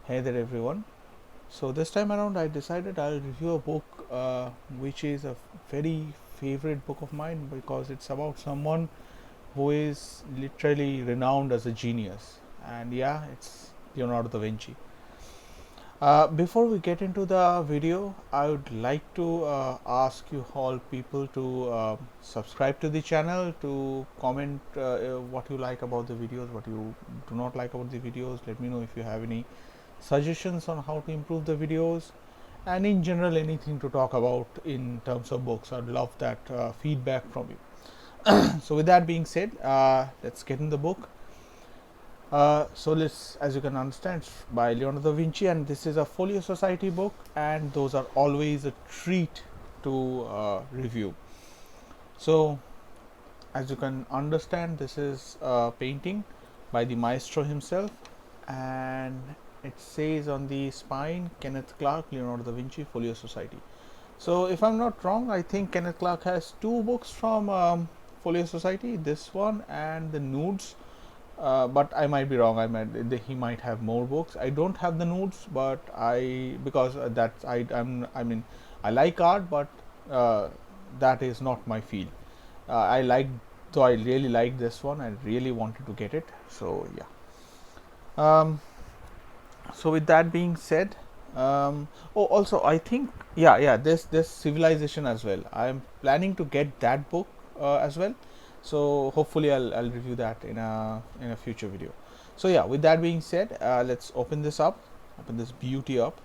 Hey there everyone. So this time around I decided I'll review a book which is a very favorite book of mine because it's about someone who is literally renowned as a genius, and yeah, it's Leonardo da Vinci. Before we get into the video, I would like to ask you all people to subscribe to the channel, to comment what you like about the videos, what you do not like about the videos. Let me know if you have any suggestions on how to improve the videos, and in general anything to talk about in terms of books. I'd love that feedback from you. So with that being said, let's get in the book. So let's, as you can understand, it's by Leonardo da Vinci, and this is a Folio Society book, and those are always a treat to review. So as you can understand, this is a painting by the maestro himself, and it says on the spine, Kenneth Clark, Leonardo da Vinci, Folio Society. So if I'm not wrong, I think Kenneth Clark has two books from Folio Society, this one and the nudes. But I might be wrong. He might have more books. I don't have the nudes, but because that's I mean I like art, but that is not my field. I like though I really like this one. I really wanted to get it. So yeah. So with that being said, oh, also I think this civilization as well. I'm planning to get that book as well. So hopefully I'll review that in a future video. So yeah, with that being said, let's open this up, open this beauty up.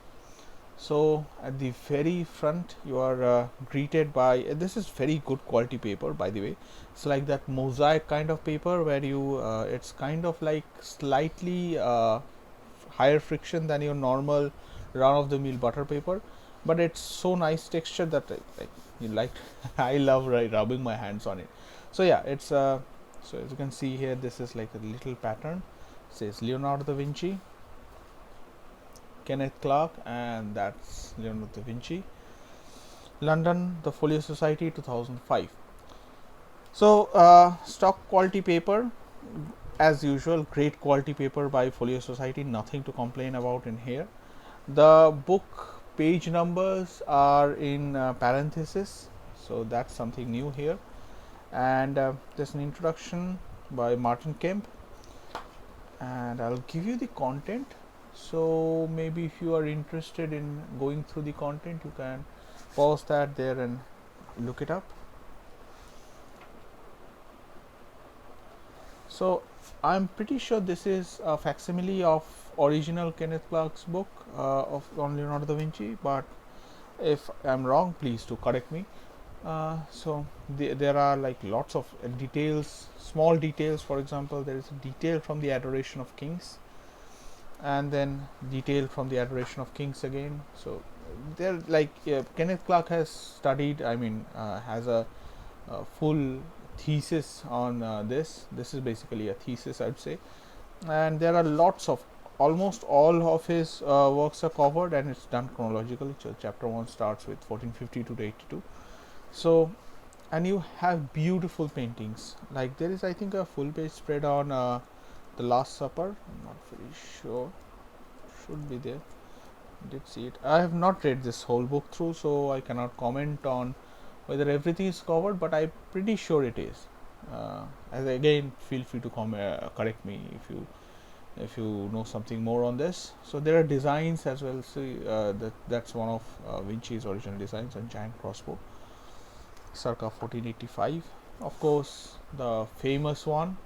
So at the very front you are greeted by this is very good quality paper, by the way. It's like that mosaic kind of paper where you it's kind of like slightly higher friction than your normal run of the mill butter paper, but it's so nice texture that you like I love rubbing my hands on it. So yeah, it's so as you can see here, this is like a little pattern. It says Leonardo da Vinci, Kenneth Clark, and that's Leonardo da Vinci, London, the Folio Society, 2005. So stock quality paper, as usual, great quality paper by Folio Society, nothing to complain about in here. The book page numbers are in parenthesis, so that's something new here. And there's an introduction by Martin Kemp, and I'll give you the content. So maybe if you are interested in going through the content, you can pause that there and look it up. So I'm pretty sure this is a facsimile of original Kenneth Clark's book of on Leonardo da Vinci, but if I'm wrong, please to correct me. So there are like lots of details, small details. For example, there is a detail from the Adoration of Kings, and then detail from the Adoration of Kings again. So they're like Kenneth Clark has studied, has a full thesis on this. This is basically a thesis, I'd say, and there are lots of, almost all of his works are covered, and it's done chronologically. So chapter 1 starts with 1452 to 82. So, and you have beautiful paintings. Like there is, I think, a full page spread on the Last Supper. I'm not very sure. Should be there. Did see it. I have not read this whole book through, so I cannot comment on whether everything is covered, but I'm pretty sure it is. As again, feel free to correct me if you know something more on this. So there are designs as well. See, that's one of Vinci's original designs, a giant crossbow, circa 1485. Of course, the famous one,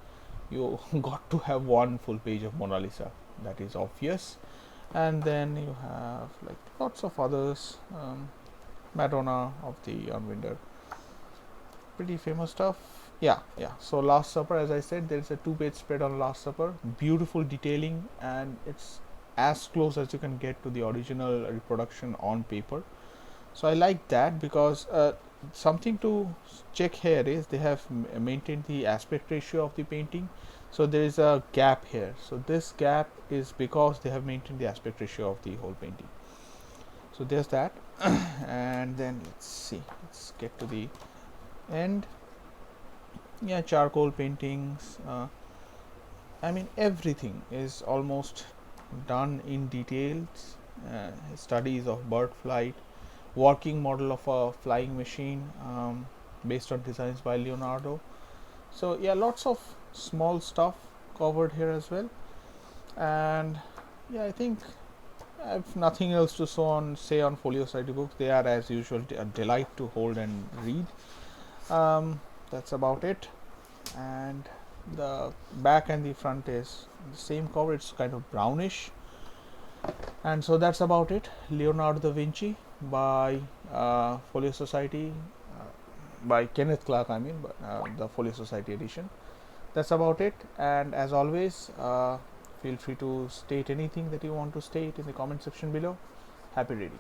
you got to have one full page of Mona Lisa. That is obvious. And then you have like lots of others. Madonna of the Unwinder, pretty famous stuff. Yeah. So Last Supper, as I said, there is a 2-page spread on Last Supper, beautiful detailing, and it's as close as you can get to the original reproduction on paper. So I like that because something to check here is they have maintained the aspect ratio of the painting. So there is a gap here. So this gap is because they have maintained the aspect ratio of the whole painting. So there's that. And then let's get to the end. Yeah, charcoal paintings. Everything is almost done in details, studies of bird flight, working model of a flying machine based on designs by Leonardo. So yeah, lots of small stuff covered here as well. And yeah, I think I have nothing else to say on Folio Society books. They are, as usual, a delight to hold and read. That's about it. And the back and the front is the same cover. It's kind of brownish. And so that's about it. Leonardo da Vinci by Folio Society, by Kenneth Clark, I mean, the Folio Society edition. That's about it. And as always, feel free to state anything that you want to state in the comment section below. Happy reading.